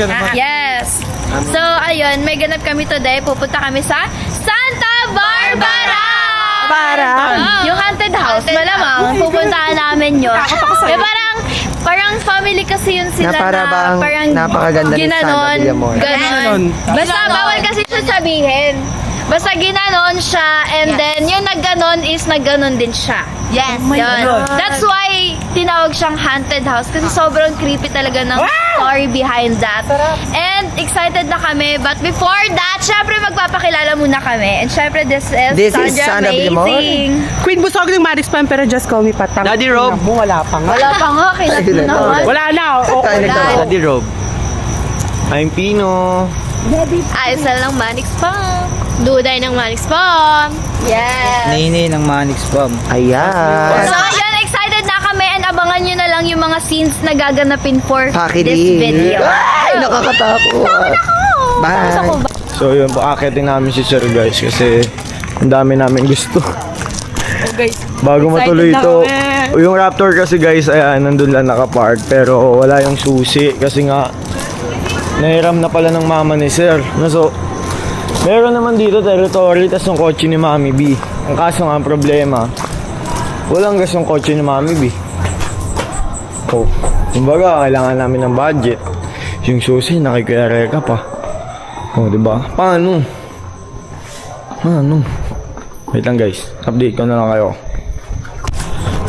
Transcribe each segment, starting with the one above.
ka naman. Yes. So, ayun, may ganap kami today. Pupunta kami sa Santa Barbara! Yung haunted house, malamang pupuntahan namin yun. Parang family kasi yun sila Na para bang parang napakaganda ni Santa ginanon. Villamor. Ganon. Basta bawal kasi siya sabihin. Basta ginanon siya and then yung nagganon is nagganon din siya. Yes. Yun. That's why tinawag siyang haunted house kasi sobrang creepy talaga ng story behind that. And excited na kami but before that, syempre magpapakilala muna kami. And syempre this is Sandra Villamor. Amazing. Queen Busog ng Marix Pan, pero just call me Patang. Daddy Rob. Wala pa nga. Wala pa nga, kinat naman. Wala na. Daddy Rob. I'm Pino. Aisal ng Manix Pump. Duday ng Manix Pump. Yes. Nini ng Manix Bomb. Ayan. So, ayun, excited na kami and abangan nyo na lang yung mga scenes na gaganapin for Pakilig. this video. Ay, nakakatakot. Bye. So yun po, akitin namin si Sir guys kasi ang dami namin gusto. Bago matuloy ito, yung Raptor kasi guys, ayan, nandun lang nakapark pero wala yung susi kasi nga nahiram na pala ng mama ni Sir. So, meron naman dito territory tas yung kotse ni Mami B. Ang kaso nga ang problema, walang gas yung kotse ni Mami B. Oh, kumbaga kailangan namin ng budget. Yung susi nakikireka pa. Oh, diba? Paano? Wait lang guys, update ko na lang kayo.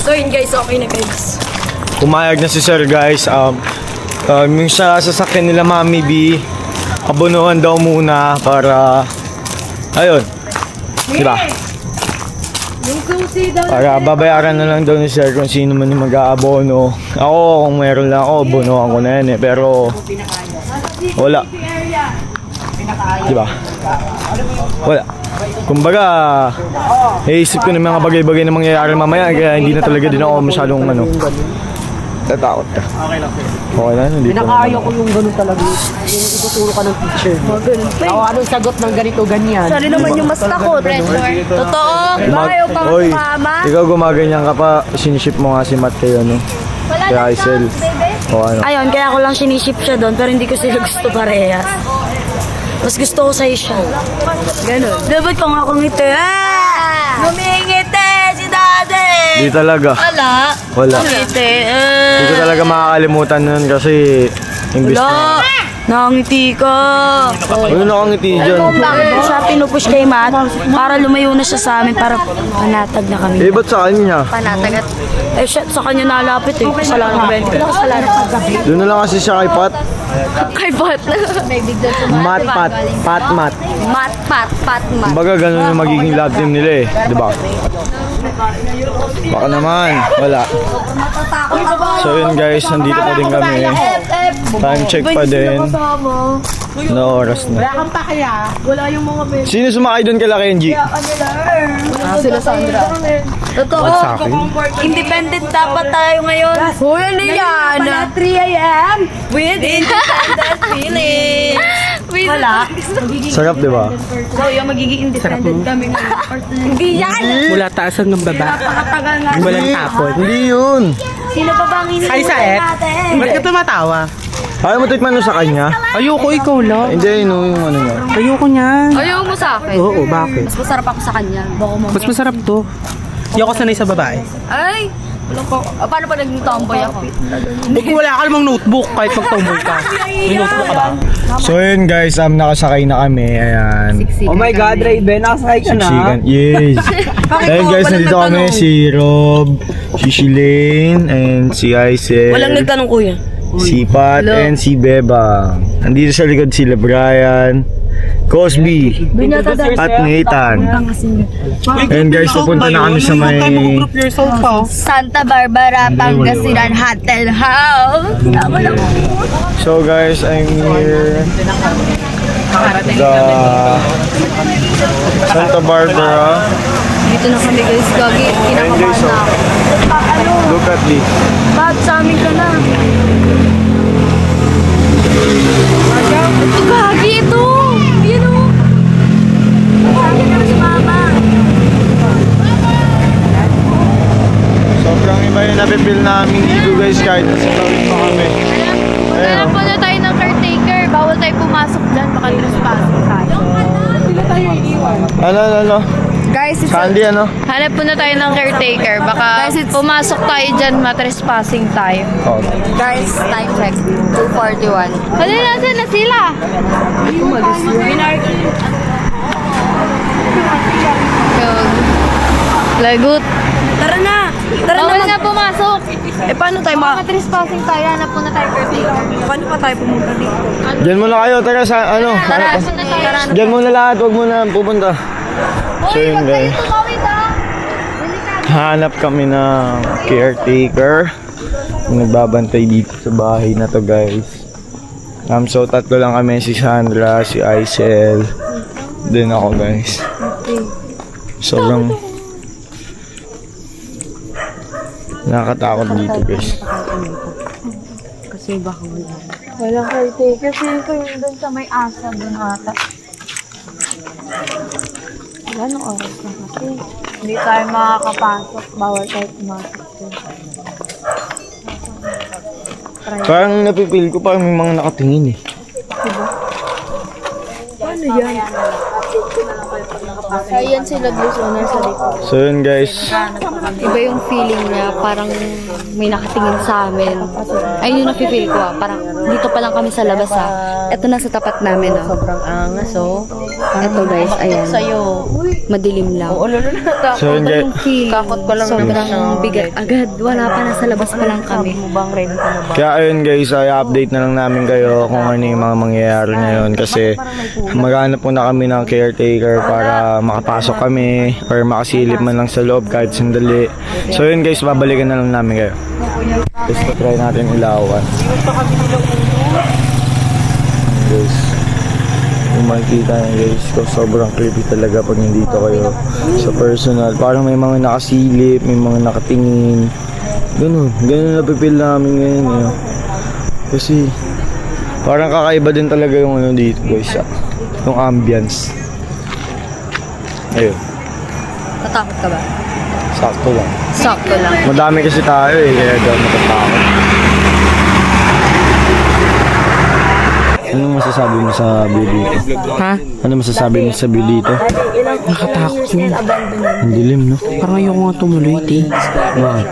So yun guys, okay na guys. Pumayag na si Sir guys. Yung sa sasakyan nila Mami B, abunuhan daw muna para ayun. Diba? Para babayaran na lang daw ni Sir kung sino man yung mag-aabono. Ako, kung meron lang ako, abonohan ko na yan eh. Pero wala. Diba? Wala. Kumbaga, iisip ko ng mga bagay-bagay na mangyayari mamaya kaya hindi na talaga din ako masyadong tatakot ka. Okay na, hindi ko Pinakaayaw ko yung ganun talaga. Yung ituturo ka ng teacher. Ako, anong sagot ng ganito, ganyan? Sorry naman yung mas takot. Totoo. Ayaw pang Oy, sumama. ikaw gumaganyan ka pa, siniship mo nga si Matt kayo, no? Kaya Aisel. O ano? Ayun, kaya ako lang siniship siya doon, pero hindi ko sila gusto parehas. Mas gusto ko sa'yo siya. Ganun. Dapat kung ako ngiti. Ngumingiti si daddy! Di talaga. Wala. Ngiti. Hindi ko talaga makakalimutan nun kasi imbis na. Nakangiti ka. Ano nakangiti dyan? Bakit ko siya pinupush kay Matt? Para lumayo na siya sa amin, para panatag na kami. Eh, ba't sa kanya? Panatagat. Eh, shit, sa kanya nalapit eh. Kasalanan ko. Hindi ko na kasalanan. Doon na lang kasi siya kay Pat. Kay Pat. Mat. Mat, Mat. Kumbaga ganun yung magiging love team nila eh. Diba? Baka naman. Wala. So yun guys, nandito pa din kami. Time check pa din. Na oras na. Wala kang pakaya. Wala yung mga men. Sino sumakay doon kala Kenji? Sila Sandra. Totoo. Ba't sa akin? Independent dapat tayo ngayon. Hoy, ano yan? 3 a.m. With independent feelings. Wala. Sarap diba? So, yung magiging independent kami ngayon. Hindi yan. Mula taasan ng baba. Napakatagal nga. Walang tapon. Hindi yun. Sino pa bang Ay, hinihintay Saet. natin? Ba't ka tumatawa? Ayaw mo tikman nun sa kanya? Ayoko, ikaw lang. Hindi, no, yung ano niya. Ayoko niyan. Ayaw mo sa akin. Oo, bakit? Mas masarap ako sa kanya. Baka mo. Mas masarap to. Hindi ako sanay sa babae. Ay! Wala ko. Paano pa naging tomboy ako? Wala ka namang notebook kahit mag-tomboy ka. May notebook ka ba? So yun guys, nakasakay na kami. Ayan. Oh my God, Raven, nakasakay ka na. Siksikan. Yes. Ayun guys, nandito kami. Si Rob, si Shilane, and si Aisel. Walang nagtanong kuya. Si Pat, and si Beba. Nandito sa likod sila Brian, Cosby, at Nathan. And guys, pupunta na kami sa may Group yourself ha. Santa Barbara, Pangasinan Hotel House. Tama lang. So guys, I'm here the Santa Barbara. Dito na kami guys, Gagi. And guys, Kinakabahan na ako. look at this. Bakit sa amin ka na? Ito Gagi, ito! Yan o! Sabi na si Mama. Sobrang iba yung napipil namin dito guys kahit nasa tawid pa kami. Kailan po na tayo ng caretaker Ano? Guys, Sandy, ano? hanap po na tayo ng caretaker. Baka pumasok tayo dyan, matrespassing tayo. Okay. Guys, time check. 2:41. Hali natin na sila. Lagot. Tara na! Tara na! Bawal nga pumasok. Eh, paano tayo Matrespassing tayo, hanap po na tayo caretaker. Paano pa tayo pumunta dito? Diyan muna kayo, tara sa ano? Tara, saan na tayo? Diyan muna lahat, huwag muna pupunta. So Uy, yun wag kayo guys, tumawid ah. Delikado. hanap kami ng caretaker. Yung nagbabantay dito sa bahay na to guys. So tatlo lang kami, si Sandra, si Aisel, din ako guys. Sobrang nakakatakot dito guys. Walang caretaker. Feel ko yun doon sa may asa doon ata. Anong oras na kasi? Hindi tayo makakapasok. Bawal tayo pumasok doon. Parang napipil ko parang may mga nakatingin eh. Ayan sila Blue Owner sa likod. So yun guys, Iba yung feeling niya, parang may nakatingin sa amin. Ayun yung nafe-feel ko parang dito pa lang kami sa labas Ito na sa tapat namin Sobrang angas, oh. Ito guys, ayan. Sa'yo. Madilim lang. so yun guys, Kakot ko lang Sobrang bigat agad. Wala pa, nasa labas pa lang kami. Bang ready ka na ba? kaya ayun guys, ay update na lang namin kayo kung ano yung mga mangyayari ngayon kasi maghanap muna kami ng caretaker para makapasok kami or makasilip man lang sa loob kahit sandali. So yun guys, babalikan na lang namin kayo. Guys, try natin ilawan. Guys, kung makikita nyo guys, sobrang creepy talaga pag nandito kayo sa personal. Parang may mga nakasilip, may mga nakatingin. Ganun napipil namin ngayon eh. Kasi parang kakaiba din talaga yung ano dito guys, yung ambience. Ayun, Natakot ka ba? sakto lang. Sakto lang. Madami kasi tayo eh, kaya daw matatakot. Ano masasabi mo sa view dito? Ha? Ano masasabi mo sa view dito? Nakatakot yun. Ang dilim, no? Parang ayoko nga tumuloy, ti. Bakit?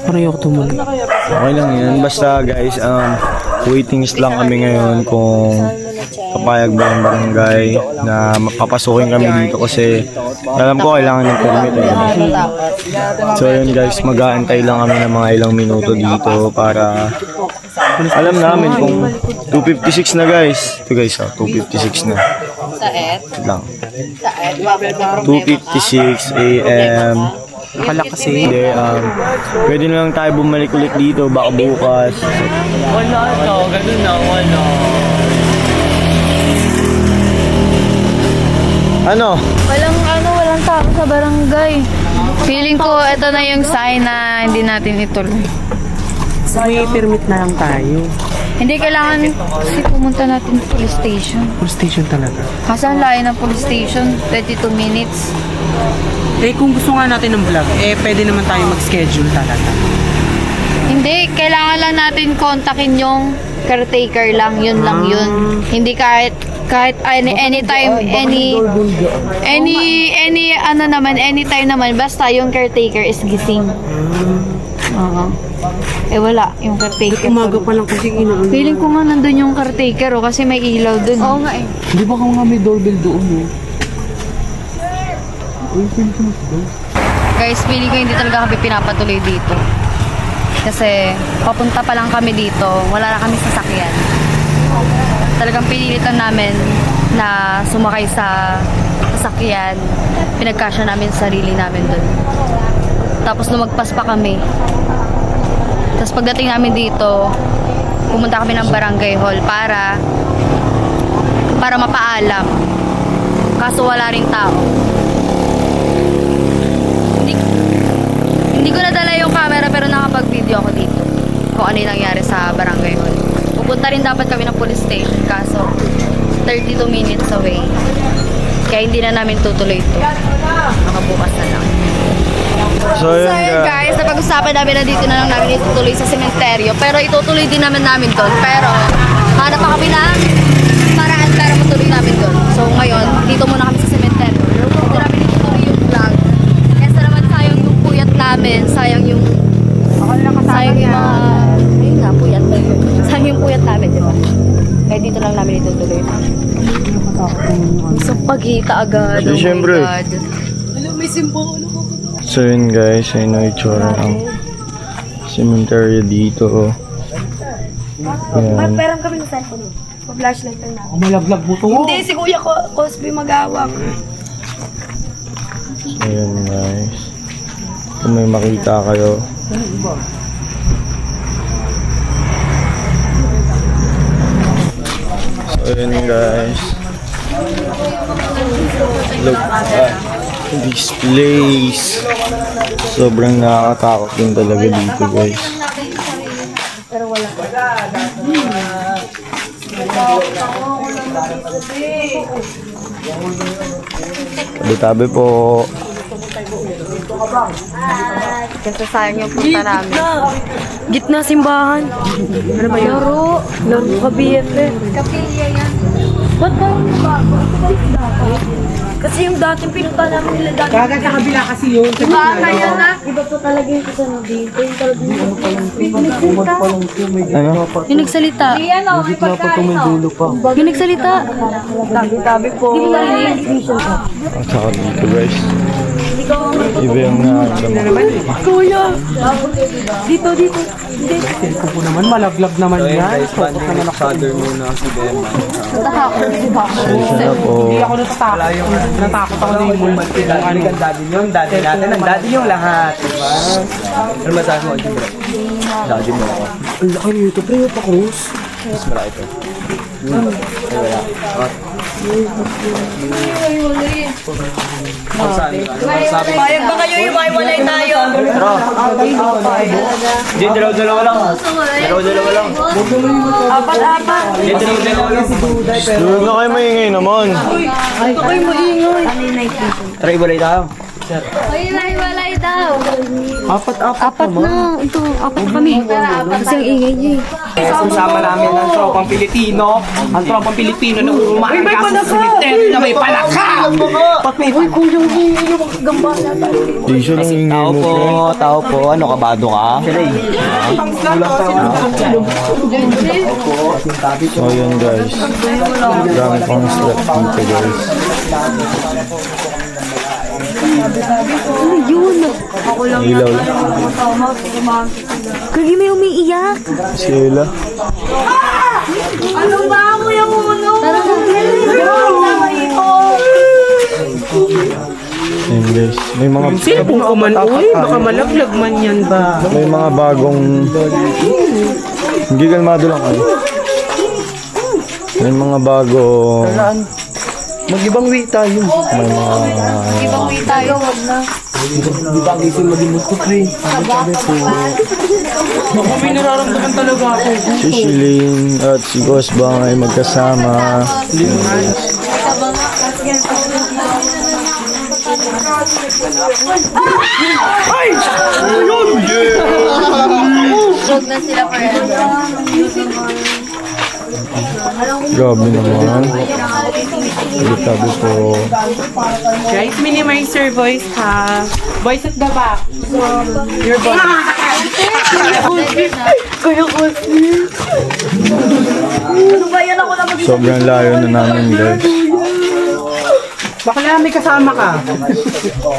Parang ayoko tumuloy. Okay lang yan. Basta guys, waiting list lang kami ngayon kung papayag ba yung barangay na mapapasukin kami dito kasi alam ko kailangan ng permit eh. So yun guys, mag-aantay lang kami ng mga ilang minuto dito para alam namin kung 2:56 na guys. Ito guys, 2:56 na. Lang. 2:56 AM. Akala kasi. Hindi, pwede na lang tayo bumalik ulit dito, baka bukas. Ano? Walang tao sa barangay. Feeling ko ito na yung sign na hindi natin ituloy. May permit na lang tayo. Hindi kailangan kasi pumunta natin sa police station. Police station talaga. Kasi ang layo ng police station, 32 minutes. Eh, kung gusto nga natin ng vlog, eh, pwede naman tayo mag-schedule talaga. Hindi, kailangan lang natin kontakin yung caretaker lang, yun lang yun. Hindi kahit anytime, anytime naman, basta yung caretaker is gising. Oo. Eh wala, yung caretaker. Umaga pa lang kasi inaano. Feeling ko nga nandun yung caretaker kasi may ilaw dun. Oo nga eh. Di ba nga may doorbell doon, eh? Guys, feeling ko hindi talaga kami pinapatuloy dito. Kasi papunta pa lang kami dito, wala na kami sasakyan. Talagang pinilitan namin na sumakay sa sasakyan. Pinagkasya namin sarili namin doon. Tapos lumagpas pa kami. Tapos pagdating namin dito, pumunta kami ng barangay hall para mapaalam. Kaso wala ring tao. Hindi ko nadala yung camera pero nakapag-video ako dito kung ano yung nangyari sa barangay hall. Pupunta rin dapat kami ng police station kaso 32 minutes away. Kaya hindi na namin tutuloy ito. Makabukas na lang. So yun Guys, napag-usapan namin na dito na lang namin itutuloy sa sementeryo. Pero itutuloy din namin doon. Pero hanap pa kami ng paraan para matuloy namin doon. So ngayon, dito muna kami sa sementeryo. makakakita agad. Di, Oh my syempre. God. So yun guys, ayun na itsura ng cemetery dito. Ayan. Perang kami ng cellphone. Pa-flashlight lang namin. Malaglag mo to. Hindi, si Kuya Cosby mag-awak. So yun guys. Kung may makita kayo. So yun guys. Look at this place. Sobrang nakakatakot din talaga dito guys. Tabi-tabi po. Kasi sayang yung punta namin. Gitna simbahan. Ano ba yun? Laro ka BFF. Kapilya yan. Ba't ba yung bago? Kasi yung dating pinunta namin nila dati. Gagat sa kabila kasi yun. Sa Baka yan na. Iba po talaga yung kasama dito. Yung talagang Ano? Yung nagsalita. Yan o, may pagkain o. Yung nagsalita. tabi-tabi po. Hindi mo nag-vision ka. At saka dito guys. Iba yung nararamdaman. Kuya! Dito. Hindi. cellphone ko naman, malaglag naman yan. Father muna si Bema. Pasensya na po. Hindi ako natatakot. Natakot ako na yung mulmat. Daddy ang daddy nyo, ang daddy natin, ang daddy yung lahat. Diba? Ano masabi mo, Jimbre? Daddy mo ako. Ang laki nito, pre, pa Cruz. Mas malaki to. Payag ba kayo iwaiwalay tayo? Hindi, dalawa lang. Dalawa lang. Apat-apat. Hindi, dalawa lang. Huwag na kayo maingay naman. Ito kayo maingay. Ano yung night vision? Tara, ibalay tayo. Ay, walay daw. Apat na. Ito, apat na kami. Kasi ang ingay niya eh. Kasama namin ang tropang Pilipino. Ang tropang Pilipino na umaangkas sa cemetery na may palaka! Uy, kuya, yung gamba na tayo. Di siya lang ingay Tao mo. po, tao po. Ano, kabado ka? So yun guys. Dami pang slot dito guys. Ano yun? Ako lang Ilaw lang. Kagi may umiiyak. Sila. Ano ba ako yung uno? Ayun guys. May mga Cellphone ko man, uy, baka malaglag man yan ba? may mga bagong hindi kalmado lang kayo. May mga bago Mag-ibang way tayo. may mga Ibang way tayo. Wag na. Ibang isin maging gusto, pre. Sabi po. Naku, may nararamdaman talaga ako. si Shilin at si Gosbang ay magkasama. Huwag na sila forever. Grabe naman. Tabi po. Guys, minimize your voice, ha? Voice at the back. Your voice. Ano ba yan? Ako na mag- Sobrang layo na namin guys. Bakla, may kasama ka.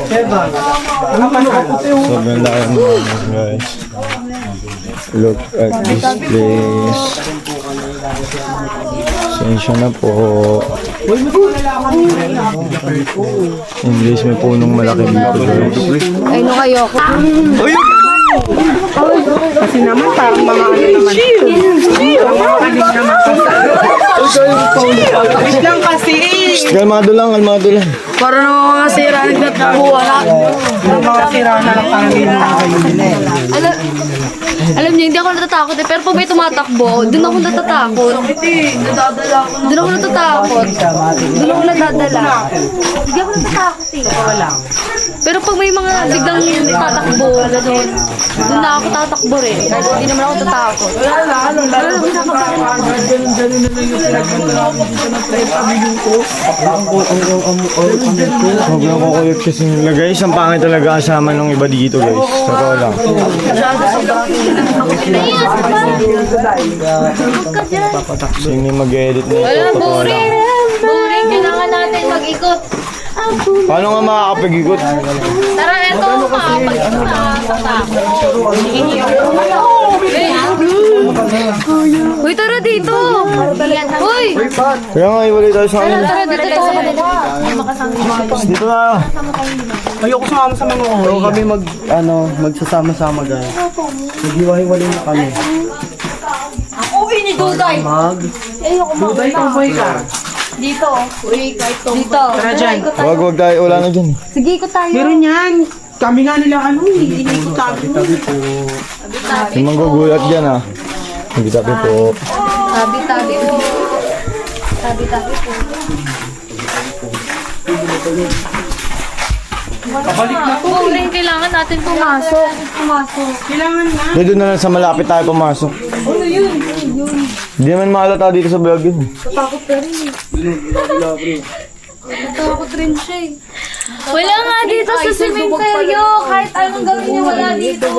Diba? Sobrang layo na namin guys. Look at this place. Sensya na po. English, may punong malaki dito guys. Ay, no kayo ako. Kasi naman, parang mga ano naman. Mga kaling naman kasi. Wait lang kasi. Kalmado lang, kalmado lang. Para naman mga sira, nagtatabuhan Mga sira na lang parang Alam niyo, hindi ako natatakot eh. Pero pag may tumatakbo, dun ako natatakot. Dun ako natatakot. Dun ako nadadala. Hindi ako natatakot eh. Pero pag may mga biglang tatakbo, gano'n, dun na ako tatakbo rin. Kahit hindi naman ako tatakot. Sobrang kukuyot kasi nila guys. Ang pangit talaga kasama ng iba dito guys. Sa totoo lang. So hindi mag-edit na Wala, ito. boring. Boring. Kailangan natin makapag-ikot. Paano nga makakapag-ikot? Tara, eto, makapag-ikot na. Uy, tara dito. Uy! Kaya nga, iwalay tayo sa kanila. Tara dito tayo sa kanila. Dito na. Ayoko sumama sa mga Ayoko kami magsasama-sama guys. Naghiwa-hiwalay na kami. Uwi ni Duday! Duday, tomboy ka. Dito. Uy, kahit Dito. Tara dyan. Wag tayo, wala na dyan. Sige, ikot tayo. Meron yan. Kami nga nila inikot tabi. Tabi po. Yung manggugulat dyan ah. Tabi po. Tabi-tabi po. Tabi-tabi po. Pabalik na po. Ring kailangan natin pumasok. Kailangan na. Doon na lang sa malapit tayo pumasok. Hindi naman mahalata dito sa vlog yun. Natakot rin siya eh. Wala nga dito sa cementerio. Kahit anong gawin niya, wala dito.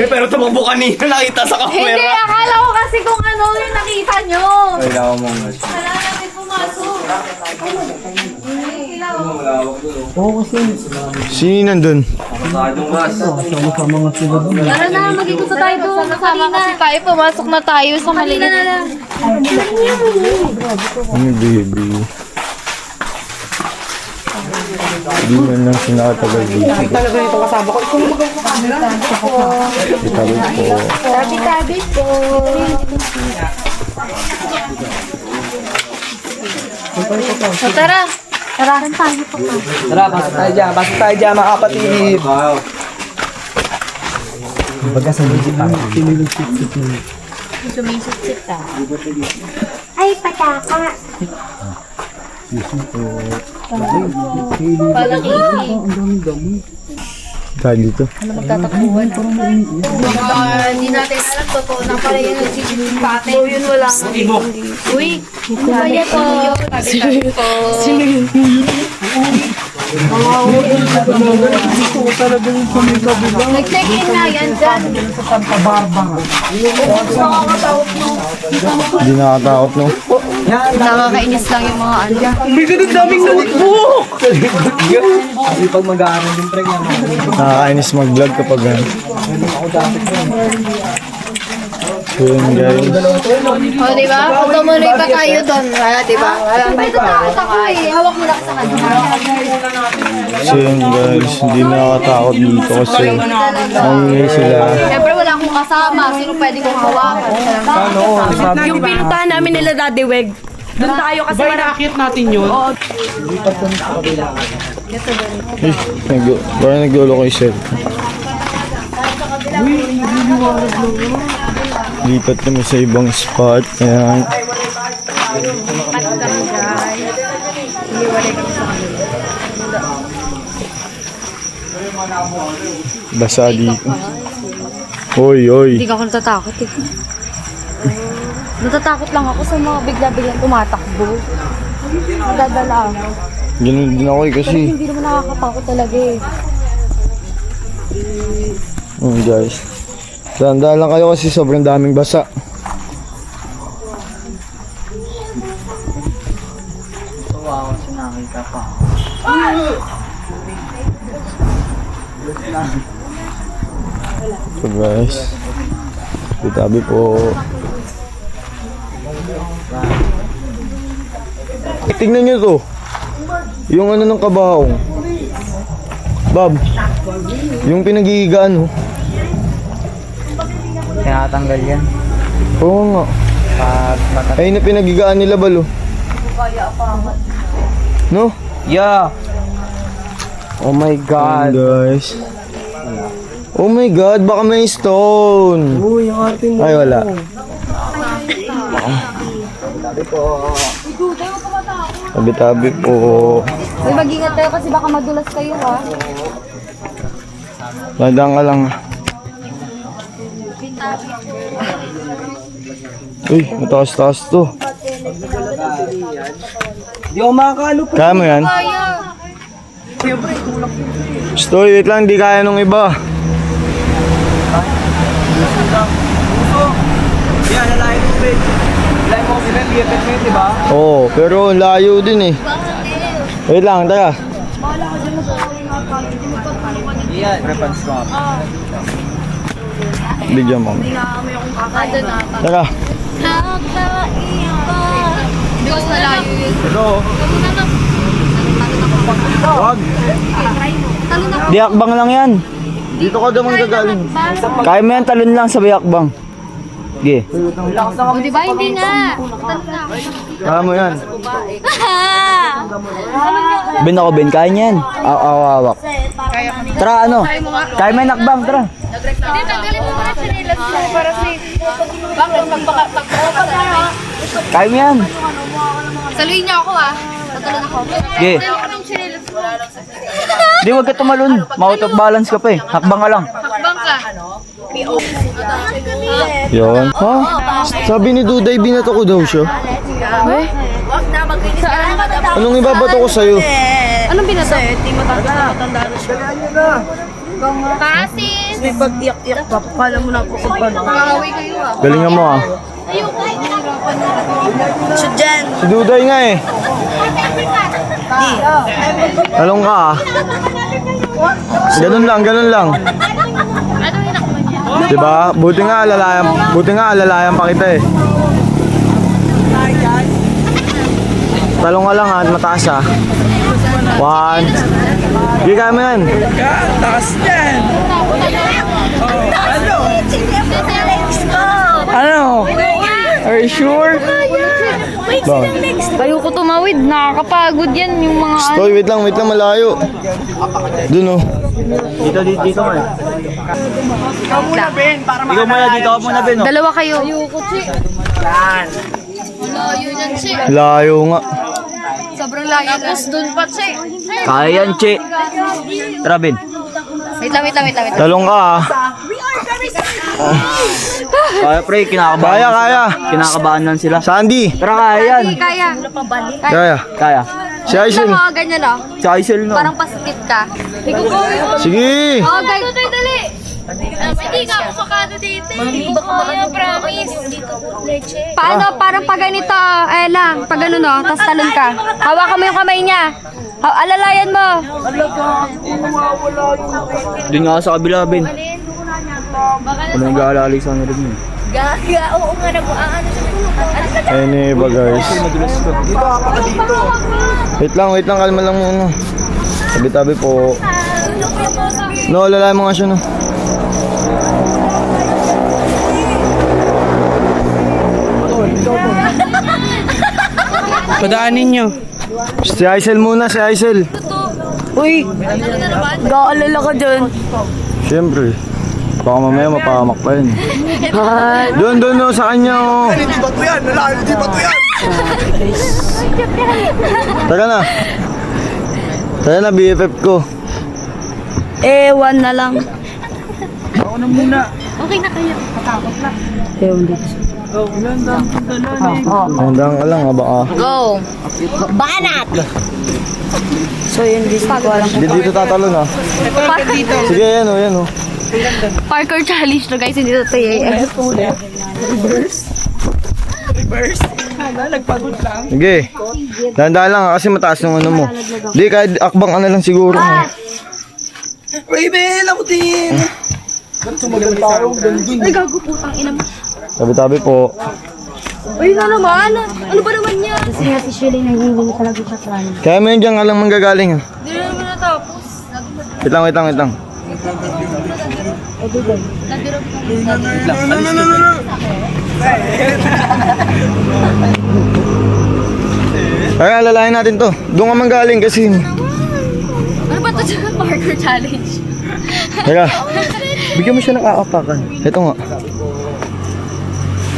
Pero tumakbo kanina nakita sa Hindi, akala ko kasi kung ano yung nakita nyo. Kailangan mo nga. Wala namin pumasok. Sino nandun? Tara na, mag-ikot na tayo doon. Kasama kasi tayo, pumasok na tayo sa maliit. na lang. Ano baby? Hindi man lang sinakatagal dito. Talaga ito kasama ko. Ikaw Itabi po. Tabi-tabi po. So, tara. Tara. Tayo po. Tara, pasok tayo dyan. Pasok tayo dyan mga kapatid. Baga sa music pa. Sumisip-sip ka. Ay, pataka. Palakiki. Tayo dito. Hindi natin alam, totoo na pala yung nagsisipin pati. So, yun wala. Uy, kumaya po. Tabi-tabi po. Nag-check-in na yan dyan. Hindi nakakatakot no? Nakakainis lang yung mga ano. May ganun daming notebook! Kasi pag mag-aaral din pre yan. Nakakainis mag-vlog kapag ano. So yun guys. O, diba? Kung tumuloy pa tayo doon, wala, diba? Wala pa ito ako eh. Hawak mo lang sa kanya. So yun guys. Hindi nakakatakot dito kasi nangyay sila. Siyempre, wala akong kasama. Sino pwede kong hawakan? Yung pinuntahan namin nila Daddy Weg. Doon tayo kasi Rakit natin yun. Parang naglolo ko yung sir. Lipat kami sa ibang spot. Ayan. Basa dito. Hoy, hoy. Hindi ako natatakot eh. Natatakot lang ako sa mga bigla-biglang tumatakbo. Dadala ako. Ganun din ako eh kasi. Hindi naman nakakatakot talaga eh. Guys. Tandaan lang kayo kasi sobrang daming basa. So guys. Itabi po. Tingnan nyo to. Yung ano ng kabaong. Bob. Yung pinaghihigaan oh. Tinatanggal yan. Oo nga. Ayun na pinaghigaan nila balo. No? Yeah. Oh my Ayan, God. guys. Oh my God, baka may stone. Uy, yung arte mo. Ay, wala. Tabi-tabi po. Uy, mag-ingat kayo kasi baka madulas kayo ha. Ladang ka lang. Uy, mataas-taas to. Di ako makakalo po. Kaya mo yan? Stoy, wait lang, di kaya nung iba. Yan, nalayan mo Ben. Nalayan mo kasi Ben, liyakat mo yun, di ba? Oo, pero layo din eh. Wait lang, tara. Yan, prepans ko. Bigyan mo. Tara. Hindi ko nalayo yun. Ito. Wag. Di akbang lang yan. Dito ka daw manggagaling. Kaya mo yan, talon lang sa akbang. Sige. O, diba? Hindi nga. Kaya mo yan. Ben ako, Ben. Kaya niyan. Awak. Tara, ano? Kaya mo yan, akbang. Tara. Hindi, tanggalin mo muna sinilas mo para safe. Bakit? Kaya mo yan. Saluhin niyo ako ah. Tatalon ako. Sige. Dalawa ng sinilas mo. Di, wag ka tumalon. Ma-out of balance ka pa eh. Hakbang ka lang. Hakbang ka. Yun. Ha? Sabi ni Duday, binato ko daw siya. Anong ibabato ko sa'yo? Anong binato? Parasin! May pag-iyak-iyak ka. Kala mo na ako Makakaway kayo ah. Galingan mo ah. So, Jen. Si Duday nga eh. Talong ka ah. Ganun lang, ganun lang. Anong hinakman niya? Diba? Buti nga alalayan pa kita eh. Talong ka lang ha, at mataas ha. 1. Hindi kaya mo yan. Ano? Are you sure? Bakit? Ayoko tumawid. Nakakapagod yan yung mga Stoy, wait lang, malayo. Dun oh. Dito man. Ikaw muna, dito ka muna, Ben. Dalawa kayo. Layo yan, Che. Layo nga. Sobrang layo. Tapos dun pa, Che. Kaya yan, Che. Tara, Ben. Wait lang. Talong ka ah. Kaya, pre. Kinakabahan. Kaya. Kinakabahan lang sila. Sandy. Tara, kaya yan. Kaya. Kaya. Kaya. Si Aisel. Ganyan oh. Si Aisel, no? Parang pasikit ka. Sige. Oh, guys. Dali. Hindi nga ako makano dito. Hindi ba kaya, promise. Paano? Parang pag ganito, lang. Pag ano no, tapos talon ka. Hawakan mo yung kamay niya. Alalayan mo. Doon nga sa kabila, Ben. Ano yung gaalalay sa nila mo? Oo nga na po. Ayun ba guys? Wait lang, kalma lang muna. Tabi-tabi po. No, alalayan mo nga siya no. Padaanin nyo. Si Aisel muna, si Aisel. Uy, gaalala ka dyan. Siyempre. Baka mamaya mapahamak pa yun. Doon no, sa kanya oh. Hindi ba to yan? Hindi ba to yan? Tara na, BFF ko. Ewan na lang. Okay na kayo. Matakot na. Handang ka lang ha, baka. Go. So yun, di ko alam. Hindi dito tatalon ha. Sige, yan oh. Parkour challenge to guys, hindi to TAF. Sige. Dahan-dahan lang ha, kasi mataas yung ano mo. Hindi, kahit akbang ka na lang siguro. Tabi-tabi po. Uy, na naman. Ano ba naman yan? Kaya mo yun dyan ka lang manggagaling ha. Hindi na naman natapos. Wait lang. Ay, alalayan natin to. Doon ka manggaling kasi. Ano ba ito dyan? Parkour challenge. Teka. Bigyan mo siya ng aapakan. Ito nga.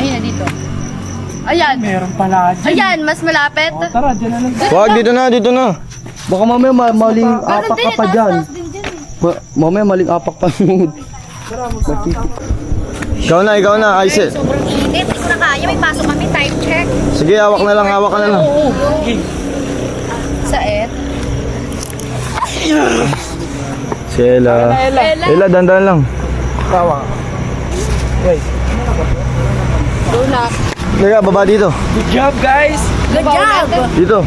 Ayun na dito. Ayan. Meron pala. Ayan, mas malapit. Tara, dyan na lang. Wag, dito na. Baka mamaya maling apak ka pa dyan. Mamaya maling apak pa mo. Ikaw na, Aisel. Hindi ko na kaya. May pasok kami. Time check. Sige, hawak ka na lang. Sa et. Si Ella. Ella, dandan lang. Teka, baba dito. Good job, guys. Good job. Dito.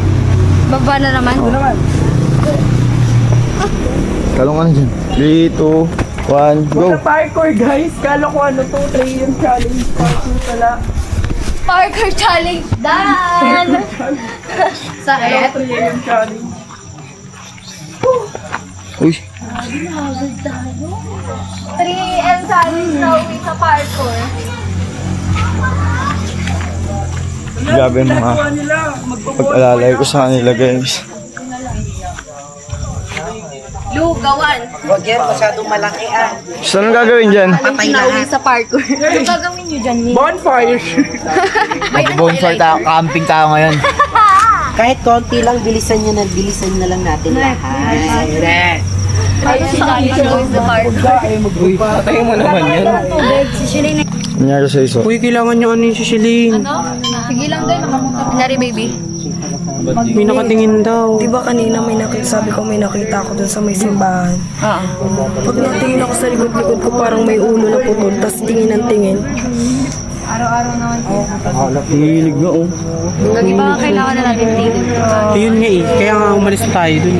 Baba na naman. Talong ka na dyan. 3, 2, 1, go! Parkour guys, kala ko ano to, 3 yung challenge. Parkour pala. Parkour challenge done! Kala ko 3 yung challenge. Uy, 3M challenge na uwi sa parkour. grabe mga pag-alalay ko sa kanila guys. Lugawan. Huwag yan, masyadong malaki ah. Saan ang gagawin dyan? Na uwi sa parkour. Ano gagawin nyo dyan? Bonfire! Mag-bonfire tayo, camping tayo ngayon. Kahit konti lang, bilisan na lang natin lahat. Patay mo naman yan. Nangyari sa iso. Uy, kailangan nyo ano yung sisilin. Sige lang din, nakamuntap. Baby. May nakatingin daw. Di ba kanina sabi ko may nakita ako dun sa may simbahan? Pag natingin ako sa likod-likod ko parang may ulo na putol, tas tingin ng tingin. Araw-araw naman. Hilig na oh. Lagi ba kailangan na natin tigil? Yun nga eh, kaya nga umalis tayo dun.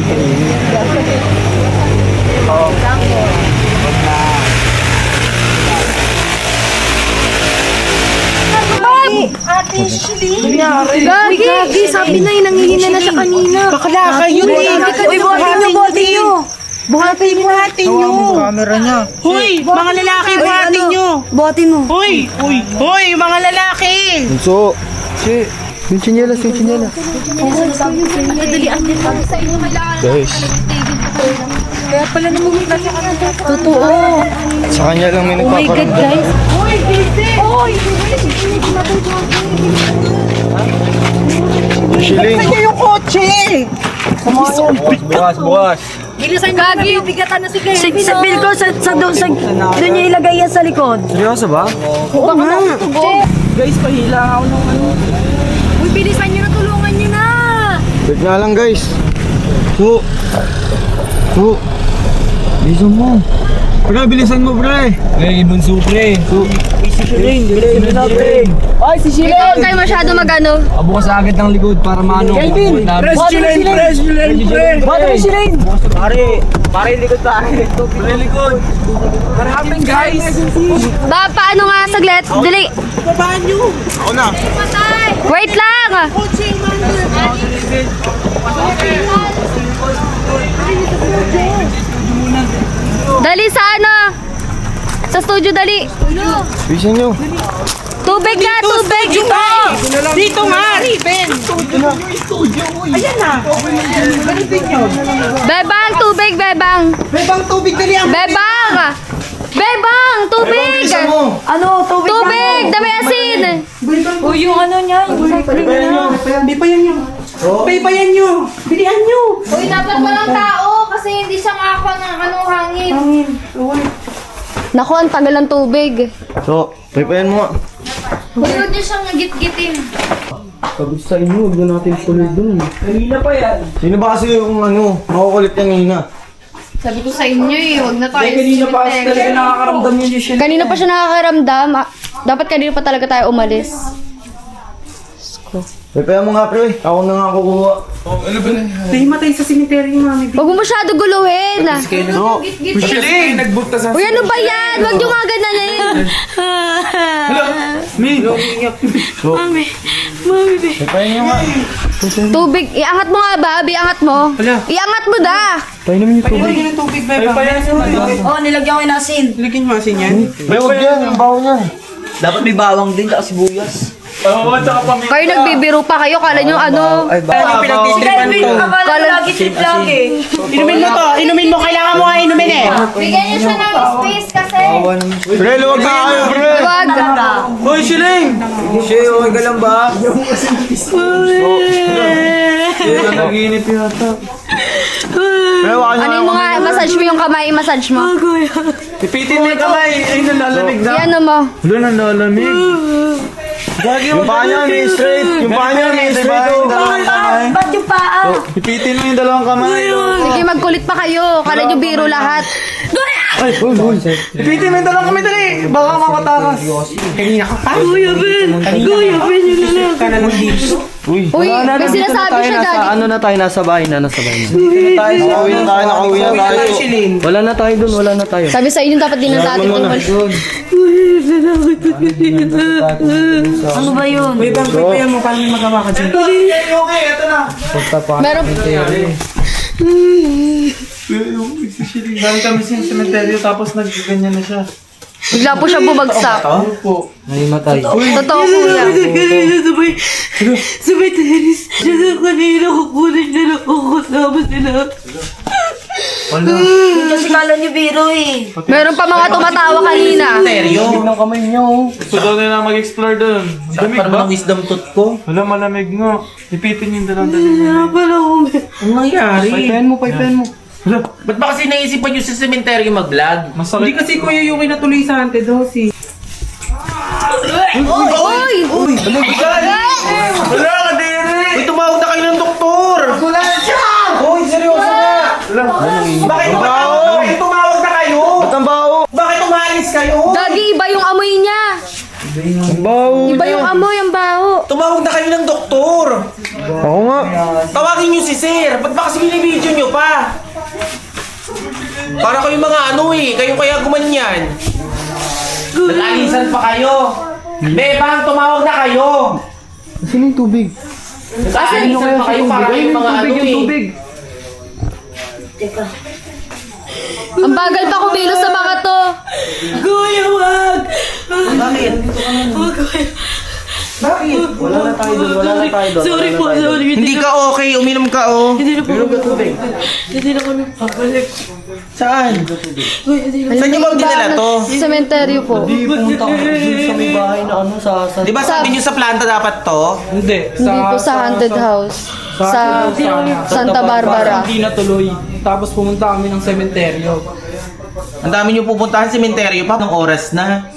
Gagi, sabi na yun, nangihina na siya kanina. Bakla kayo eh! Uy, buhatin nyo! Buhatin nyo! Camera niya. Hoy, mga lalaki, buhatin nyo! Buhatin mo. Hoy, mga lalaki! So, yung chinelas, yung chinelas. Guys, Totoo. sa kanya lang may nagpaparamdam. Shiling. Kaya yung kotse! Bukas. Gagi, bigatan na si Kevin. Sa bill ko, doon niya ilagay yan sa likod. Seryoso ba? Oo nga. Guys, pahila ako ng ano. Uy, bilisan nyo na, tulungan nyo na. Wait nga lang guys. So, bilisan mo. Pre, bilisan mo pre. Hey, bunso pre. Ay, si Sheila! Huwag kayo masyado magano. Bukas agad ng likod para maano. Kelvin! Press Sheila! Bata mo Sheila! Pare likod tayo. Pre likod. What happened guys? Ba, paano nga saglit? Dali. Babaan nyo! Ako na. Wait lang. Kotse, man! Dali sa ano? Sa studio, dali. Bilisan nyo. Tubig na, tubig. Dito nga, Riven! Ayan na! Ganipin nyo! Bebang, tubig, bebang. Bebang tubig, dali ang Bebang! Bebang, tubig! Bilisan mo. Ano, tubig na. Tubig, dami asin. Uy, yung ano niya, yung cycling niya. Bipayan nyo! Bipayan nyo! Bilian nyo! Uy, dapat walang tao kasi hindi siya makakuha ng hangin. Naku, ang tagal ng tubig. So, paypayan mo nga. Uy, huwag niyo siyang git-gitin. Pagod sa inyo, huwag na natin tuloy dun. Kanina pa yan. Sino ba kasi yung makukulit yung hina? Sabi ko sa inyo eh, huwag na tayo Kanina pa kasi talaga nakakaramdam yun yung Sheila. Kanina pa siya nakakaramdam. Dapat kanina pa talaga tayo umalis. Paypayan mo nga pre. Ako na nga kukuha. Nahimatay sa cemetery yung mami. Huwag mo masyado guluhin. So, Uy, ano ba yan? Huwag yung mga gananin. paypayan nyo nga. Tubig, iangat mo nga ba? Iangat mo. Iangat mo da. Painumin yung tubig. Pagyan ng tubig, Beba. Oh, nilagyan ko yung asin. Lagyan mo asin yan. May huwag yan, yung baho niyan. Dapat may bawang din, tsaka sibuyas. Kayo nagbibiro pa kayo. Kala nyo ano? Ay, Ano pinagtitripan to? Akala lagi trip lang eh. Inumin mo to, inumin mo. Kailangan mo nga inumin eh. Bigyan niyo siya ng space kasi. Pre, luwag na kayo pre. Huwag. Hoy, Shiling! Shay, okay ka lang ba? Naginip yata. Pre, waka nyo Ano mo nga? Massage mo yung kamay. Massage mo. Pipitin mo yung kamay. Ay, nalalamig na. Iano mo. Wala, nalalamig. Yung paa niya, may straight. Yung paa niya, may straight. Oh. Ba't yung paa? Pipitin mo yung dalawang kamay. Sige, magkulit pa kayo. Kala nyo biro lahat. Pipitin mo yung dalawang kamay, dali. Baka makatakas. Kanina ka pa. Kuya Ben, yung lalaki. Ka na lang dito. Uy, Uy, may sinasabi siya, Daddy. Ano na tayo, nasa bahay na. nakauwi na tayo. Wala na tayo dun, wala na tayo. Sabi sa inyo, dapat din ang dati Wala tumul. Ano ba yun? Uy, bang, pipayan mo, paano may magawa ka dyan? Meron, Galing kami sa cemetery tapos nagganyan na siya. bigla po siya bumagsak. Naimatay. Totoo po yan. Sabay tenis. Siya na kanina kukunin na lang ako kasama sila. Kasi kala niyo biro eh. Meron pa mga tumatawa kanina. Ng kamay niyo. Gusto daw nila mag-explore doon. Damig Parang ba? mga wisdom tooth ko. Wala, malamig nga. Ipitin yung dalawang dali. Anong nangyari? Paipen mo. Ba't ba kasi naisipan nyo sa sementeryo mag-vlog? Hindi kasi Kuya Yuki natuloy sa haunted house eh. Uy! Wala ka din! Uy, tumawag na kayo ng doktor! Uy, seryoso na! Bakit tumawag na kayo? Ba't ang baho? Bakit umalis kayo? Gagi, iba yung amoy niya. Ang baho. Iba yung amoy, ang baho. Tumawag na kayo ng doktor! Ako nga. Tawagin nyo si Sir! Ba't ba kasi binibidyo nyo pa? Para kayo mga ano eh, kayo kaya gumanyan. Nag-alisan pa kayo. Bebang, tumawag na kayo. Sino yung tubig? Nag-alisan pa kayo para kayo mga ano eh. Ang bagal pa kumilos sa mga to. Kuya, wag! Bakit? Bakit? Wala na tayo doon, wala na tayo doon. Sorry po, sorry. Hindi ka okay, uminom ka oh. Hindi na po. Hindi na kami pabalik. Saan? Uy, hindi na. Saan nyo bang dinala to? Sa sementeryo po. Pumunta ko dun sa may bahay na ano sa... Di ba sabi nyo sa planta dapat to? Hindi. Hindi po sa haunted house. Sa Santa Barbara. Hindi natuloy. Tapos pumunta kami ng sementeryo. Ang dami nyo pupuntahan sementeryo pa, ng oras na.